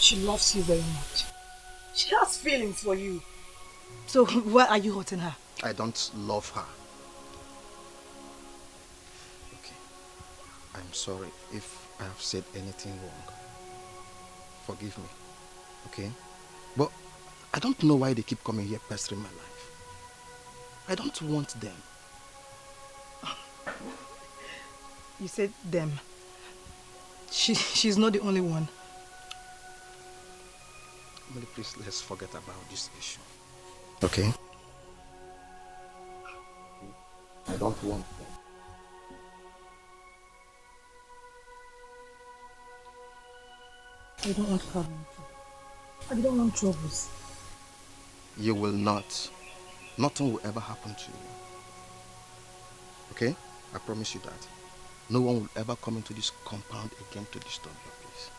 She loves you very much. She has feelings for you. So why are you hurting her? I don't love her. Okay. I'm sorry if I have said anything wrong. Forgive me. Okay? But I don't know why they keep coming here pestering my life. I don't want them. You said them. She's not the only one. Emily, please, let's forget about this issue. Okay? I don't want them. I don't want problems. I don't want troubles. You will not. Nothing will ever happen to you. Okay? I promise you that. No one will ever come into this compound again to disturb you, please.